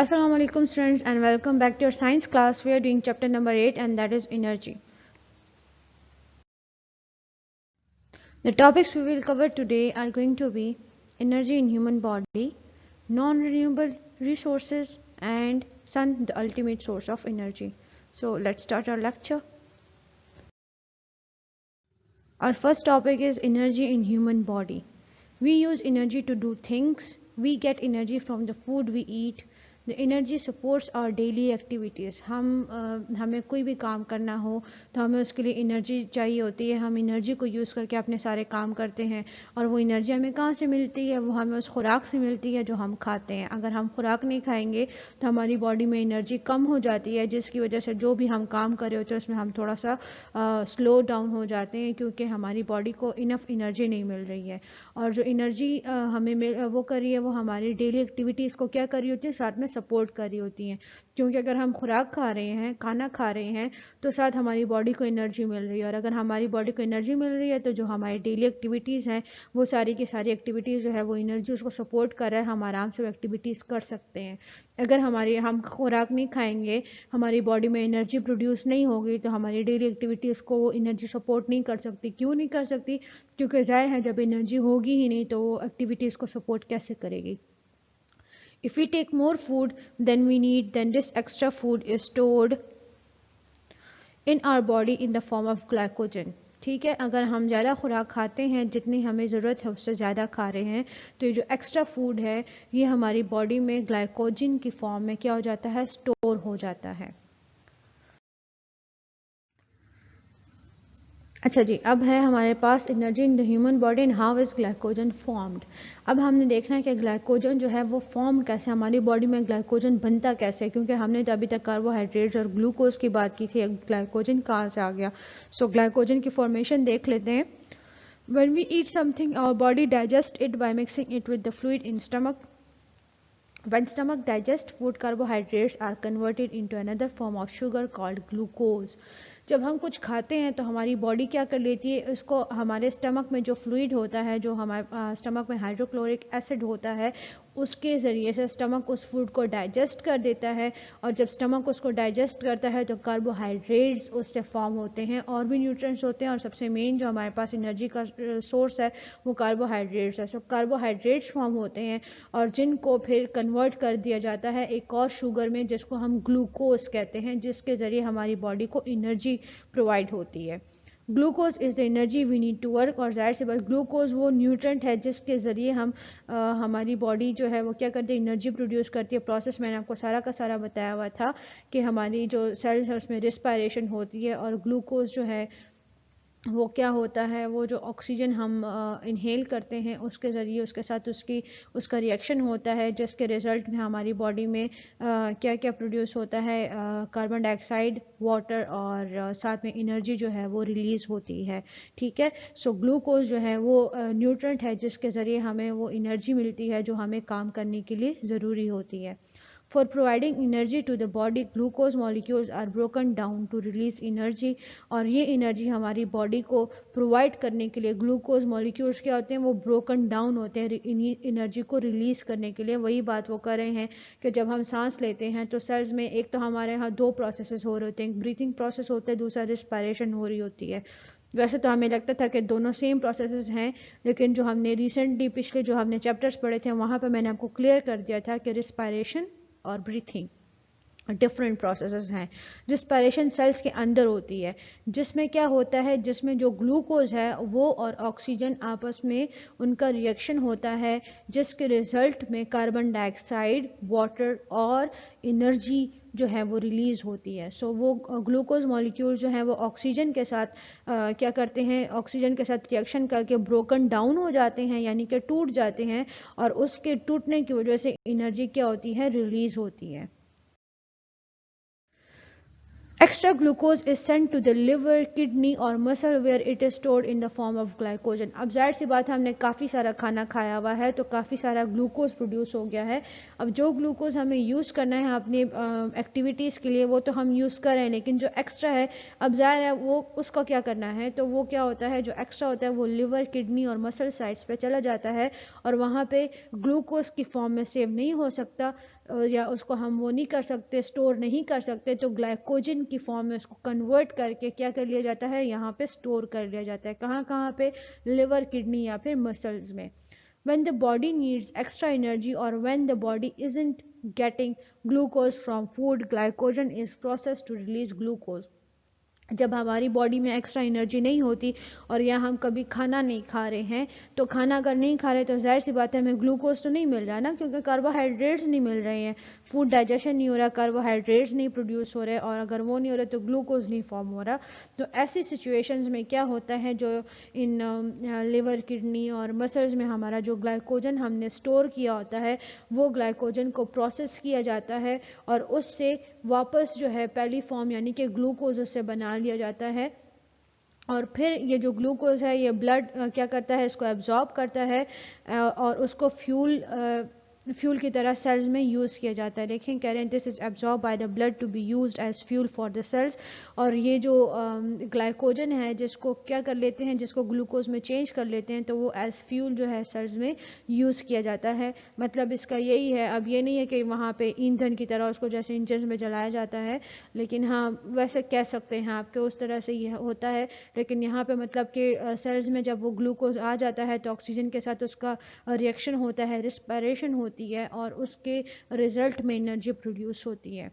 Assalamu alaikum students and welcome back to your science class. We are doing chapter number 8 and that is energy. The topics we will cover today are going to be energy in human body, non-renewable resources and sun, the ultimate source of energy. So let's start our lecture. Our first topic is energy in human body. We use energy to do things. We get energy from the food we eat. The energy supports our daily activities. हमें कोई भी काम करना हो तो हमें उसके लिए एनर्जी चाहिए होती है. हम एनर्जी को यूज़ करके अपने सारे काम करते हैं और वो एनर्जी हमें कहाँ से मिलती है? वो हमें उस खुराक से मिलती है जो हम खाते हैं. अगर हम खुराक नहीं खाएंगे तो हमारी बॉडी में एनर्जी कम हो जाती है, जिसकी वजह से जो भी हम काम कर रहे होते हैं उसमें हम थोड़ा सा स्लो डाउन हो जाते हैं, क्योंकि हमारी बॉडी को इनफ एनर्जी नहीं मिल रही है. और जो एनर्जी हमें वो कर रही है वो हमारी डेली एक्टिविटीज़ को क्या कर रही होती है, साथ में सपोर्ट कर रही होती हैं. क्योंकि अगर हम खुराक खा रहे हैं, खाना खा रहे हैं, तो साथ हमारी बॉडी को एनर्जी मिल रही है. और अगर हमारी बॉडी को एनर्जी मिल रही है तो जो हमारी डेली एक्टिविटीज़ हैं वो सारी की सारी एक्टिविटीज़ जो है वो एनर्जी उसको सपोर्ट कर रहा है, हम आराम से वो एक्टिविटीज़ कर सकते हैं. अगर हम खुराक नहीं खाएंगे, हमारी बॉडी में एनर्जी प्रोड्यूस नहीं होगी, तो हमारी डेली एक्टिविटीज़ को वो एनर्जी सपोर्ट नहीं कर सकती. क्यों नहीं कर सकती? क्योंकि ज़ाहिर है जब एनर्जी होगी ही नहीं तो वो एक्टिविटीज़ को सपोर्ट कैसे करेगी. If we take more food than we need, then this extra food is stored in our body in the form of glycogen. ठीक है, अगर हम ज़्यादा खुराक खाते हैं, जितनी हमें ज़रूरत है उससे ज़्यादा खा रहे हैं, तो ये जो एक्स्ट्रा फूड है ये हमारी बॉडी में ग्लाइकोजन की फॉर्म में क्या हो जाता है, स्टोर हो जाता है. अच्छा जी, अब है हमारे पास energy in the human body and how is glycogen formed. अब हमने देखना है कि ग्लाइकोजन जो है वो फॉर्म कैसे, हमारी बॉडी में ग्लाइकोजन बनता कैसे है. क्योंकि हमने तो अभी तक कार्बोहाइड्रेट्स और ग्लूकोज की बात की थी, ग्लाइकोजन कहाँ से आ गया. सो ग्लाइकोजन की फॉर्मेशन देख लेते हैं. When we eat something, our body digests it by mixing it with the fluid in stomach. When stomach digests food, carbohydrates are converted into another form of sugar called glucose. जब हम कुछ खाते हैं तो हमारी बॉडी क्या कर लेती है, उसको हमारे स्टमक में जो फ्लूइड होता है, जो हमारे स्टमक में हाइड्रोक्लोरिक एसिड होता है, उसके ज़रिए से स्टमक उस फूड को डाइजेस्ट कर देता है. और जब स्टमक उसको डाइजेस्ट करता है तो कार्बोहाइड्रेट्स उससे फॉर्म होते हैं, और भी न्यूट्रिएंट्स होते हैं, और सबसे मेन जो हमारे पास एनर्जी का सोर्स है वो कार्बोहाइड्रेट्स है. सब कार्बोहाइड्रेट्स फॉर्म होते हैं और जिनको फिर कन्वर्ट कर दिया जाता है एक और शुगर में, जिसको हम ग्लूकोज कहते हैं, जिसके ज़रिए हमारी बॉडी को एनर्जी प्रोवाइड होती है. Glucose is the energy we need to work. और जाहिर से बात, ग्लूकोज वो न्यूट्रेंट है जिसके ज़रिए हमारी बॉडी जो है वो क्या करती है, एनर्जी प्रोड्यूस करती है. प्रोसेस मैंने आपको सारा का सारा बताया हुआ था कि हमारी जो सेल्स है उसमें रिस्पायरेशन होती है, और ग्लूकोज जो है वो क्या होता है, वो जो ऑक्सीजन हम इनहेल करते हैं उसके ज़रिए उसके साथ उसका रिएक्शन होता है, जिसके रिज़ल्ट में हमारी बॉडी में क्या क्या प्रोड्यूस होता है, कार्बन डाइऑक्साइड, वाटर, और साथ में एनर्जी जो है वो रिलीज़ होती है. ठीक है, सो ग्लूकोज जो है वो न्यूट्रेंट है जिसके ज़रिए हमें वो एनर्जी मिलती है जो हमें काम करने के लिए ज़रूरी होती है. For providing energy to the body, glucose molecules are broken down to release energy. और ये एनर्जी हमारी बॉडी को प्रोवाइड करने के लिए ग्लूकोज मॉलिक्यूल्स क्या होते हैं, वो ब्रोकन डाउन होते हैं एनर्जी को रिलीज करने के लिए. वही बात वो कर रहे हैं कि जब हम सांस लेते हैं तो सेल्स में एक तो हमारे यहाँ दो प्रोसेसेस हो रहे होते हैं, ब्रीथिंग प्रोसेस होता है, दूसरा रिस्पायरेशन हो रही होती है. वैसे तो हमें लगता था कि दोनों सेम प्रोसेसेस हैं, लेकिन जो हमने रिसेंटली पिछले जो हमने चैप्टर्स पढ़े थे वहाँ पर मैंने आपको क्लियर कर दिया था कि रिस्पायरेशन और ब्रीथिंग डिफरेंट प्रोसेसेस हैं. रिस्पायरेशन सेल्स के अंदर होती है, जिसमें क्या होता है, जिसमें जो ग्लूकोज है वो और ऑक्सीजन आपस में उनका रिएक्शन होता है, जिसके रिजल्ट में कार्बन डाइऑक्साइड, वाटर और एनर्जी जो है वो रिलीज होती है. सो वो ग्लूकोज मॉलिक्यूल जो है वो ऑक्सीजन के साथ क्या करते हैं, ऑक्सीजन के साथ रिएक्शन करके ब्रोकन डाउन हो जाते हैं, यानी कि टूट जाते हैं, और उसके टूटने की वजह से एनर्जी क्या होती है, रिलीज होती है. Extra glucose is sent to the liver, kidney और muscle where it is stored in the form of glycogen. अब जाहिर सी बात है हमने काफ़ी सारा खाना खाया हुआ है तो काफ़ी सारा ग्लूकोज प्रोड्यूस हो गया है. अब जो ग्लूकोज हमें यूज़ करना है अपनी एक्टिविटीज़ के लिए वो तो हम यूज़ कर रहे हैं, लेकिन जो एक्स्ट्रा है अब जाहिर है वो उसका क्या करना है, तो वो क्या होता है जो एक्स्ट्रा होता है वो लिवर, किडनी और मसल साइट्स पे चला जाता है और वहाँ पे ग्लूकोज की फॉर्म में सेव नहीं हो सकता या उसको हम वो नहीं कर सकते, स्टोर नहीं कर सकते, तो ग्लाइकोजन की फॉर्म में उसको कन्वर्ट करके क्या कर लिया जाता है, यहाँ पे स्टोर कर लिया जाता है. कहाँ कहाँ पे, लिवर, किडनी या फिर मसल्स में. When the body needs extra energy or when the body isn't getting glucose from food, glycogen is processed to release glucose. जब हमारी बॉडी में एक्स्ट्रा एनर्जी नहीं होती और या हम कभी खाना नहीं खा रहे हैं, तो खाना अगर नहीं खा रहे तो जाहिर सी बात है हमें ग्लूकोज तो नहीं मिल रहा ना, क्योंकि कार्बोहाइड्रेट्स नहीं मिल रहे हैं, फूड डाइजेशन नहीं हो रहा, कार्बोहाइड्रेट्स नहीं प्रोड्यूस हो रहे, और अगर वो नहीं हो रहे तो ग्लूकोज नहीं फॉर्म हो रहा. तो ऐसी सिचुएशंस में क्या होता है, जो इन लिवर, किडनी और मसल्स में हमारा जो ग्लाइकोजन हमने स्टोर किया होता है वो ग्लाइकोजन को प्रोसेस किया जाता है और उससे वापस जो है पहली फॉर्म यानी कि ग्लूकोज उससे बना लिया जाता है. और फिर ये जो ग्लूकोज है ये ब्लड क्या करता है, इसको एब्जॉर्ब करता है और उसको फ्यूल की तरह सेल्स में यूज़ किया जाता है. देखें कह रहे हैं this is absorb by the blood to be used as fuel for the cells. और ये जो ग्लाइकोजन है जिसको क्या कर लेते हैं, जिसको ग्लूकोज में चेंज कर लेते हैं, तो वो एज फ्यूल जो है सेल्स में यूज़ किया जाता है. मतलब इसका यही है, अब ये नहीं है कि वहाँ पे ईंधन की तरह उसको जैसे इंजन में जलाया जाता है, लेकिन हाँ वैसे कह सकते हैं आपके उस तरह से ये होता है. लेकिन यहाँ पे मतलब कि सेल्स में जब वो ग्लूकोज आ जाता है तो ऑक्सीजन के साथ उसका रिएक्शन होता है, रिस्पायरेशन होती है और उसके रिजल्ट में एनर्जी प्रोड्यूस होती है.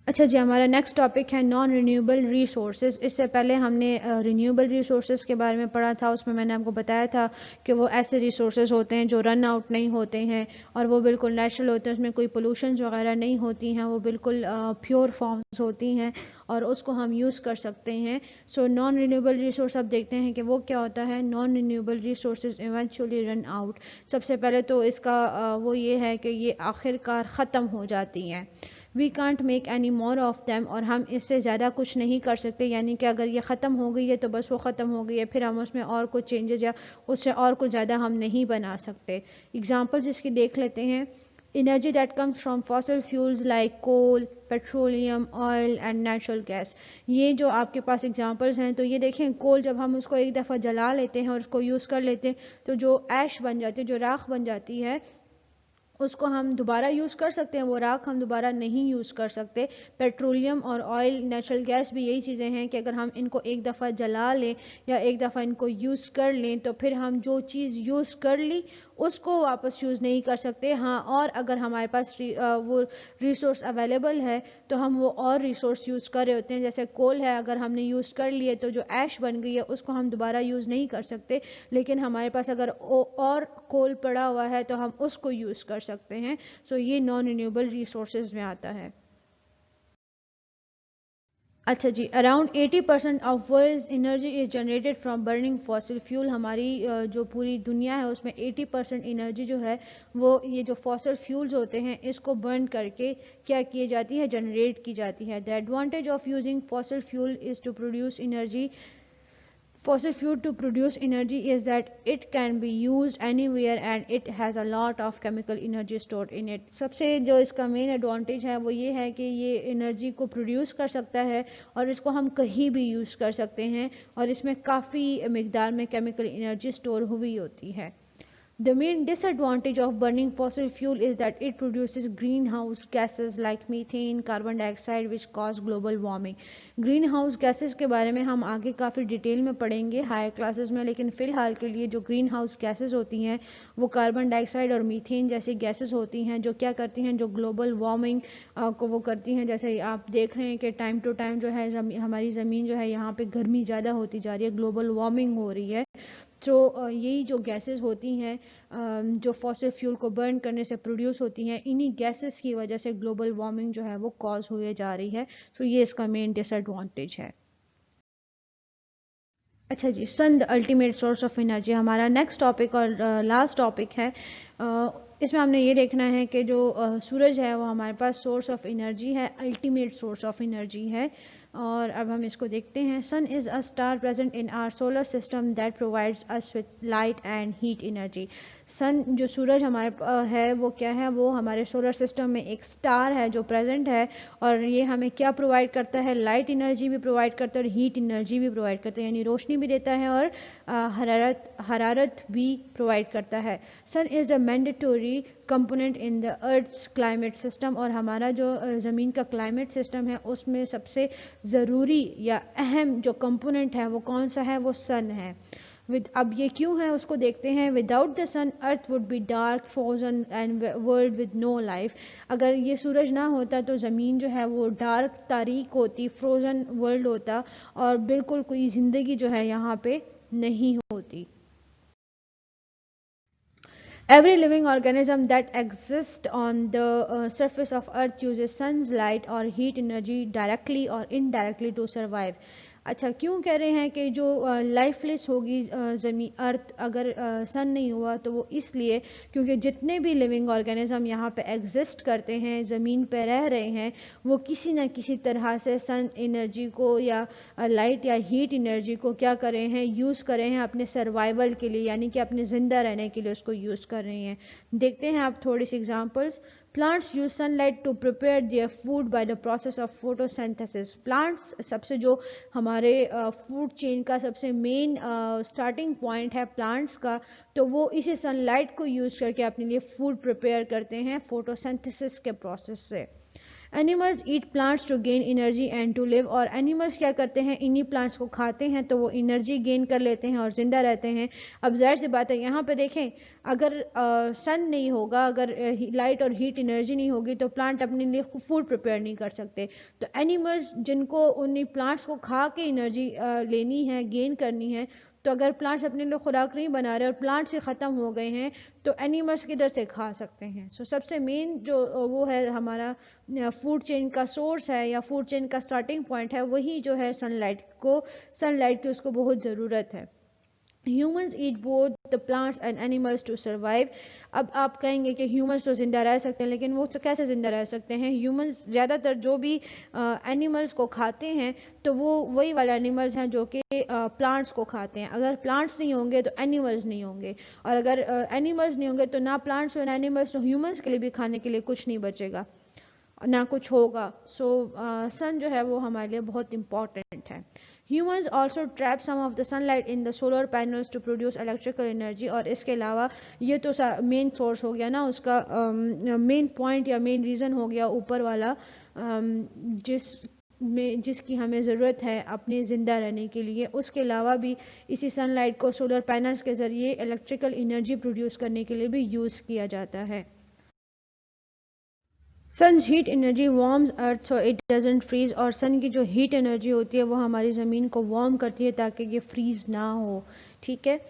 अच्छा जी, हमारा नेक्स्ट टॉपिक है नॉन रिन्यूएबल रिसोर्सेज. इससे पहले हमने रिन्यूएबल रिसोर्सेज के बारे में पढ़ा था, उसमें मैंने आपको बताया था कि वो ऐसे रिसोर्सेज होते हैं जो रन आउट नहीं होते हैं और वो बिल्कुल नेचुरल होते हैं, उसमें कोई पोल्यूशन वगैरह नहीं होती हैं, वो बिल्कुल प्योर फॉर्म्स होती हैं और उसको हम यूज़ कर सकते हैं. सो नॉन रिन्यूएबल रिसोर्स अब देखते हैं कि वो क्या होता है. Non renewable resources eventually run out. सबसे पहले तो इसका वो ये है कि ये आखिरकार ख़त्म हो जाती हैं. We can't make any more of them, और हम इससे ज़्यादा कुछ नहीं कर सकते, यानी कि अगर ये ख़त्म हो गई है तो बस वो ख़त्म हो गई है, फिर हम उसमें और कुछ चेंजेस या उससे और कुछ ज़्यादा हम नहीं बना सकते. एग्जांपल्स इसकी देख लेते हैं. Energy that comes from fossil fuels like coal, petroleum, oil and natural gas. ये जो आपके पास एग्जांपल्स हैं, तो ये देखें कोल जब हम उसको एक दफ़ा जला लेते हैं और उसको यूज़ कर लेते हैं तो जो ऐश बन जाती है, जो राख बन जाती है, उसको हम दोबारा यूज़ कर सकते हैं, वो राख हम दोबारा नहीं यूज़ कर सकते. पेट्रोलियम और ऑयल, नेचुरल गैस भी यही चीज़ें हैं कि अगर हम इनको एक दफ़ा जला लें या एक दफ़ा इनको यूज़ कर लें तो फिर हम जो चीज़ यूज़ कर ली उसको वापस यूज़ नहीं कर सकते. हाँ, और अगर हमारे पास वो रिसोर्स अवेलेबल है तो हम वो और रिसोर्स यूज़ कर रहे होते हैं. जैसे कोल है, अगर हमने यूज़ कर लिए तो जो ऐश बन गई है उसको हम दोबारा यूज़ नहीं कर सकते, लेकिन हमारे पास अगर और कोल पड़ा हुआ है तो हम उसको यूज़ कर सकते हैं. सो ये नॉन रिन्यूएबल रिसोर्सेज में आता है. अच्छा जी, around 80% of world's energy is generated from burning fossil fuel. हमारी जो पूरी दुनिया है उसमें 80% एनर्जी जो है वो ये जो फॉसिल फ्यूल्स होते हैं इसको बर्न करके क्या की जाती है, जनरेट की जाती है. The advantage of using fossil fuel is to produce energy. Fossil fuel to produce energy is that it can be used anywhere and it has a lot of chemical energy stored in it. सबसे जो इसका main advantage है वो ये है कि ये energy को प्रोड्यूस कर सकता है और इसको हम कहीं भी यूज़ कर सकते हैं और इसमें काफ़ी मिकदार में केमिकल एनर्जी स्टोर हुई होती है. The main disadvantage of burning fossil fuel is that it produces greenhouse gases like methane, carbon dioxide which cause global warming. Greenhouse gases के बारे में हम आगे काफ़ी डिटेल में पढ़ेंगे हायर क्लासेस में, लेकिन फ़िलहाल के लिए जो ग्रीन हाउस गैसेज होती हैं वो कार्बन डाइऑक्साइड और मीथेन जैसी गैसेज होती हैं जो क्या करती हैं, जो ग्लोबल वार्मिंग को वो करती हैं. जैसे आप देख रहे हैं कि टाइम टू टाइम जो है हमारी ज़मीन जो है यहाँ पे गर्मी ज़्यादा होती जा रही है, ग्लोबल वार्मिंग हो रही है. तो यही जो गैसेस होती हैं जो फॉसिल फ्यूल को बर्न करने से प्रोड्यूस होती हैं, इन्हीं गैसेस की वजह से ग्लोबल वार्मिंग जो है वो कॉज हुए जा रही है. तो ये इसका मेन डिसएडवांटेज है. अच्छा जी, sun the ultimate source of energy हमारा नेक्स्ट टॉपिक और लास्ट टॉपिक है। इसमें हमने ये देखना है कि जो सूरज है वो हमारे पास सोर्स ऑफ एनर्जी है, अल्टीमेट सोर्स ऑफ एनर्जी है। और अब हम इसको देखते हैं। Sun is a star present in our solar system that provides us with light and heat energy. Sun जो सूरज हमारे है वो क्या है, वो हमारे सोलर सिस्टम में एक स्टार है जो प्रेजेंट है, और ये हमें क्या प्रोवाइड करता है, लाइट एनर्जी भी प्रोवाइड करता है और हीट एनर्जी भी प्रोवाइड करता है, यानी रोशनी भी देता है और हरारत भी प्रोवाइड करता है। Sun is the mandatory component in the earth's climate system, और हमारा जो ज़मीन का क्लाइमेट सिस्टम है उसमें सबसे ज़रूरी या अहम जो कंपोनेंट है वो कौन सा है, वो सन है। अब ये क्यों है उसको देखते हैं। Without the sun earth would be dark frozen and world with no life. अगर ये सूरज ना होता तो ज़मीन जो है वो डार्क तारीक होती, फ्रोजन वर्ल्ड होता, और बिल्कुल कोई ज़िंदगी जो है यहाँ पे नहीं होती। Every living organism that exists on the surface of earth uses sun's light or heat energy directly or indirectly to survive. अच्छा, क्यों कह रहे हैं कि जो लाइफलेस होगी ज़मीन अर्थ अगर सन नहीं हुआ, तो वो इसलिए क्योंकि जितने भी लिविंग ऑर्गेनिज्म यहाँ पे एग्जिस्ट करते हैं, ज़मीन पे रह रहे हैं, वो किसी न किसी तरह से सन एनर्जी को या लाइट या हीट एनर्जी को क्या कर रहे हैं, यूज़ कर रहे हैं अपने सर्वाइवल के लिए, यानी कि अपने ज़िंदा रहने के लिए उसको यूज़ कर रहे हैं। देखते हैं आप थोड़ी सी examples. Plants use sunlight to prepare their food by the process of photosynthesis. Plants सबसे जो हमारे फूड चेन का सबसे मेन स्टार्टिंग पॉइंट है प्लांट्स का, तो वो इसी सनलाइट को यूज करके अपने लिए फूड प्रिपेयर करते हैं फोटोसिंथेसिस के प्रोसेस से। Animals eat plants to gain energy and to live, और एनिमल्स क्या करते हैं, इन्हीं प्लांट्स को खाते हैं तो वो एनर्जी गेन कर लेते हैं और जिंदा रहते हैं। अब जाहिर सी बात है, यहाँ पे देखें, अगर सन नहीं होगा, अगर लाइट और हीट एनर्जी नहीं होगी, तो प्लांट अपने लिए फूड प्रिपेयर नहीं कर सकते। तो एनिमल्स जिनको उन्हीं प्लांट्स को खा के एनर्जी लेनी है, गेन करनी है, तो अगर प्लांट्स अपने लिए खुराक नहीं बना रहे और प्लांट्स से ख़त्म हो गए हैं, तो एनिमल्स किधर से खा सकते हैं। सो सबसे मेन जो वो है हमारा फूड चेन का सोर्स है या फूड चेन का स्टार्टिंग पॉइंट है, वही जो है सनलाइट की उसको बहुत ज़रूरत है। Humans eat both the plants and animals to survive. अब आप कहेंगे कि ह्यूमंस तो जिंदा रह सकते हैं, लेकिन वो कैसे जिंदा रह सकते हैं। ह्यूमंस ज़्यादातर जो भी एनिमल्स को खाते हैं, तो वो वही वाले एनिमल्स हैं जो कि प्लांट्स को खाते हैं। अगर प्लांट्स नहीं होंगे तो एनिमल्स नहीं होंगे, और अगर एनिमल्स नहीं होंगे तो ना प्लांट्स और एनिमल्स, तो ह्यूमंस के लिए भी खाने के लिए कुछ नहीं बचेगा, ना कुछ होगा। सो सन जो है वो हमारे लिए बहुत इंपॉर्टेंट है। Humans also trap some of the sunlight in the solar panels to produce electrical energy, और इसके अलावा ये तो मेन सोर्स हो गया ना, उसका मेन पॉइंट या मेन रीज़न हो गया ऊपर वाला, जिसकी हमें ज़रूरत है अपने ज़िंदा रहने के लिए। उसके अलावा भी इसी सनलाइट को सोलर पैनल्स के ज़रिए इलेक्ट्रिकल एनर्जी प्रोड्यूस करने के लिए भी यूज़ किया जाता है। Sun's heat energy warms earth so it doesn't freeze, और सन की जो हीट एनर्जी होती है वो हमारी ज़मीन को वार्म करती है ताकि ये फ्रीज ना हो। ठीक है।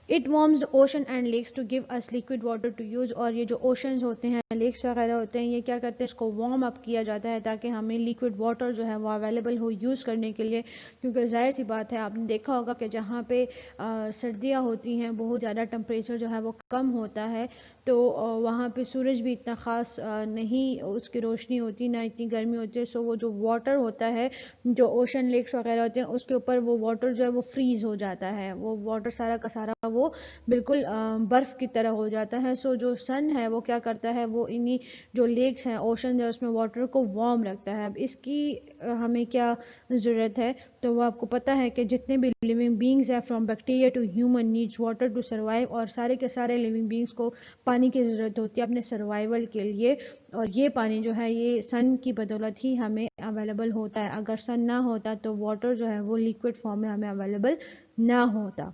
It warms the ocean and lakes to give us liquid water to use, और ये जो ओशंस होते हैं, लेक्स वगैरह होते हैं, ये क्या करते हैं, इसको वार्म अप किया जाता है ताकि हमें लिक्विड वाटर जो है वो अवेलेबल हो यूज़ करने के लिए। क्योंकि जाहिर सी बात है, आपने देखा होगा कि जहाँ पे सर्दियाँ होती हैं, बहुत ज़्यादा टेम्परेचर जो है वो कम होता है, तो वहाँ पे सूरज भी इतना ख़ास नहीं उसकी रोशनी होती, ना इतनी गर्मी होती है। सो वो जो वाटर होता है, जो ओशन लेक्स वगैरह होते हैं, उसके ऊपर वो वाटर जो है वो फ्रीज हो जाता है, वो वाटर सारा का सारा वो बिल्कुल बर्फ़ की तरह हो जाता है। सो जो सन है वो क्या करता है, वो इन्हीं जो लेक्स हैं, ओशन है, उसमें वाटर को वार्म रखता है। अब इसकी हमें क्या ज़रूरत है, तो वो आपको पता है कि जितने भी लिविंग बींग्स हैं, from bacteria to human, needs water to survive, और सारे के सारे लिविंग बींग्स को पानी की ज़रूरत होती है अपने सर्वाइवल के लिए। और ये पानी जो है ये सन की बदौलत ही हमें अवेलेबल होता है। अगर सन ना होता तो वाटर जो है वो लिक्विड फॉर्म में हमें अवेलेबल ना होता।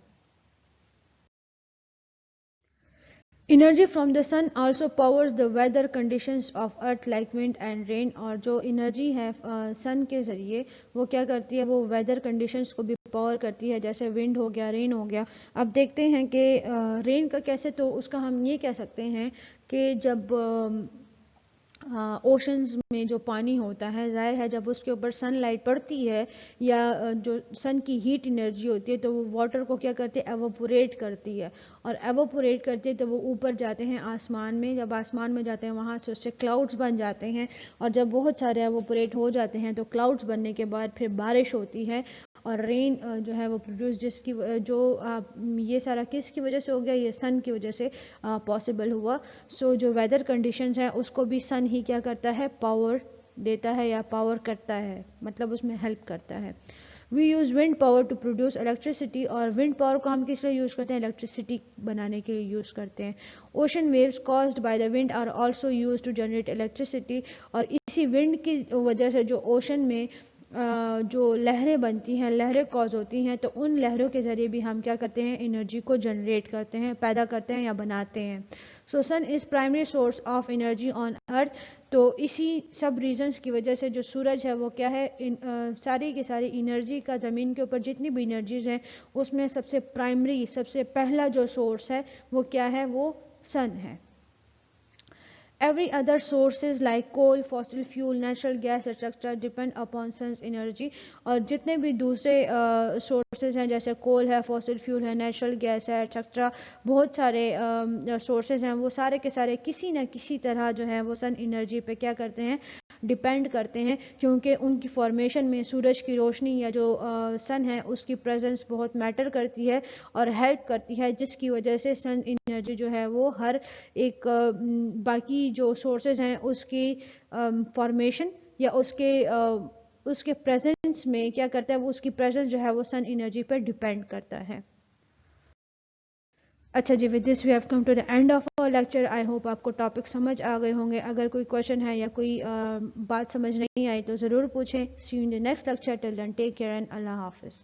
Energy from the sun also powers the weather conditions of earth like wind and rain, और जो एनर्जी है सन के ज़रिए वो क्या करती है, वो वेदर कंडीशंस को भी पावर करती है, जैसे विंड हो गया, रेन हो गया। अब देखते हैं कि रेन का कैसे, तो उसका हम ये कह सकते हैं कि जब ओशंस में जो पानी होता है, ज़ाहिर है जब उसके ऊपर सनलाइट पड़ती है या जो सन की हीट एनर्जी होती है तो वो वाटर को क्या करती है, एवोपोरेट करती है, और एवोपोरेट करती है तो वो ऊपर जाते हैं आसमान में। जब आसमान में जाते हैं वहाँ से उससे क्लाउड्स बन जाते हैं, और जब बहुत सारे एवोपोरेट हो जाते हैं तो क्लाउड्स बनने के बाद फिर बारिश होती है और रेन जो है वो प्रोड्यूस, जिसकी जो ये सारा किसकी वजह से हो गया, ये सन की वजह से पॉसिबल हुआ। सो जो वेदर कंडीशंस हैं उसको भी सन ही क्या करता है, पावर देता है या पावर करता है, मतलब उसमें हेल्प करता है। We use wind power to produce electricity, और विंड पावर को हम किस लिए यूज़ करते हैं, इलेक्ट्रिसिटी बनाने के लिए यूज़ करते हैं। Ocean waves caused by the wind are also used to generate electricity, और इसी विंड की वजह से जो ओशन में जो लहरें बनती हैं, लहरें कॉज होती हैं, तो उन लहरों के ज़रिए भी हम क्या करते हैं, एनर्जी को जनरेट करते हैं, पैदा करते हैं या बनाते हैं। So sun is primary source of energy on earth. तो इसी सब रीजंस की वजह से जो सूरज है वो क्या है, सारी की सारी एनर्जी का, ज़मीन के ऊपर जितनी भी एनर्जीज हैं उसमें सबसे प्राइमरी, सबसे पहला जो सोर्स है वो क्या है, वो सन है। Every other sources like coal, fossil fuel, natural gas, etc. depend upon sun's energy। और जितने भी दूसरे सोर्सेज हैं जैसे कोल है, फॉसिल फ्यूल है, नेचुरल गैस है, एक्सेट्रा, बहुत सारे सोर्सेज हैं, वो सारे के सारे किसी न किसी तरह जो है वो सन एनर्जी पे क्या करते हैं, डिपेंड करते हैं, क्योंकि उनकी फॉर्मेशन में सूरज की रोशनी या जो सन है उसकी प्रेजेंस बहुत मैटर करती है और हेल्प करती है, जिसकी वजह से सन एनर्जी जो है वो हर एक बाकी जो सोर्सेज हैं उसकी फॉर्मेशन या उसके प्रेजेंस में क्या करता है, वो उसकी प्रेजेंस जो है वो सन एनर्जी पर डिपेंड करता है। अच्छा जी, with this we have come to the end of our lecture. I hope आपको टॉपिक समझ आ गए होंगे। अगर कोई क्वेश्चन है या कोई बात समझ नहीं आई तो ज़रूर पूछें। See you in the next lecture. Till then take care and Allah हाफिज़।